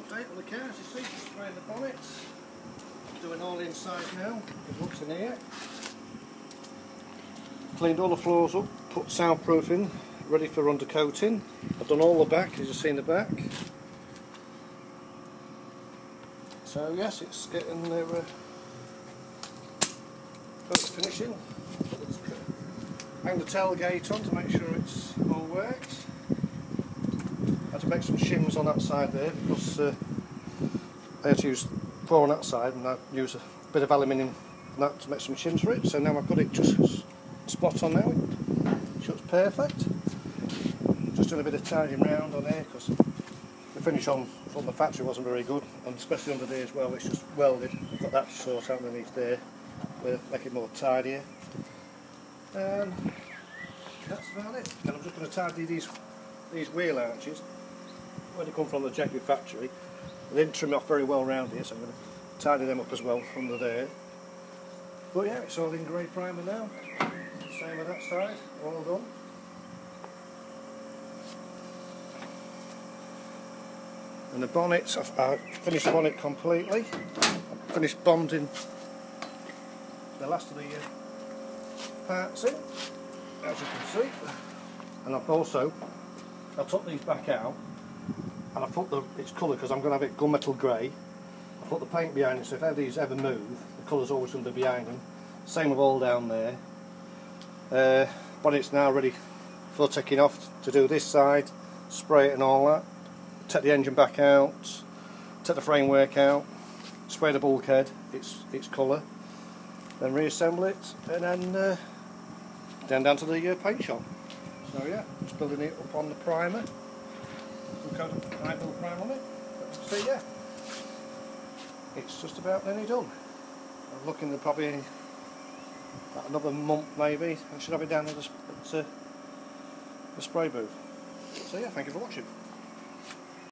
update on the car. As you see, just spraying the bonnets, doing all inside now. It looks in here. Cleaned all the floors up, put soundproofing, ready for undercoating. I've done all the back, as you see in the back. So yes, it's getting there. Close to finishing. Hang the tailgate on to make sure it's all works. I had to make some shims on that side there because I had to use 4 on that side, and I used a bit of aluminium on that to make some shims for it. So now I've got it just spot on now. It shows perfect. Just doing a bit of tidying round on here because the finish on from the factory wasn't very good, and especially under there as well. It's just welded. I've got that to sort out underneath there, make it more tidier. That's about it. And I'm just going to tidy these wheel arches where they come from the Jaguar factory. They didn't trim off very well around here, so I'm going to tidy them up as well under there. But yeah, it's all in grey primer now. Same with that side, all done. And the bonnets, I've finished the bonnet completely. I've finished bonding the last of the parts in, as you can see. And I took these back out and I put it's coloured because I'm going to have it gunmetal grey. I put the paint behind it, so if these ever move, the colour's always going to be behind them. Same with all down there. Bonnet's now ready for taking off to do this side, spray it and all that. Take the engine back out, take the framework out, spray the bulkhead, its colour, then reassemble it, and then down to the paint shop. So yeah, just building it up on the primer. Some kind of high build primer on it. So yeah, it's just about nearly done. I'm looking at probably about another month maybe. I should have it down at the spray booth. So yeah, thank you for watching.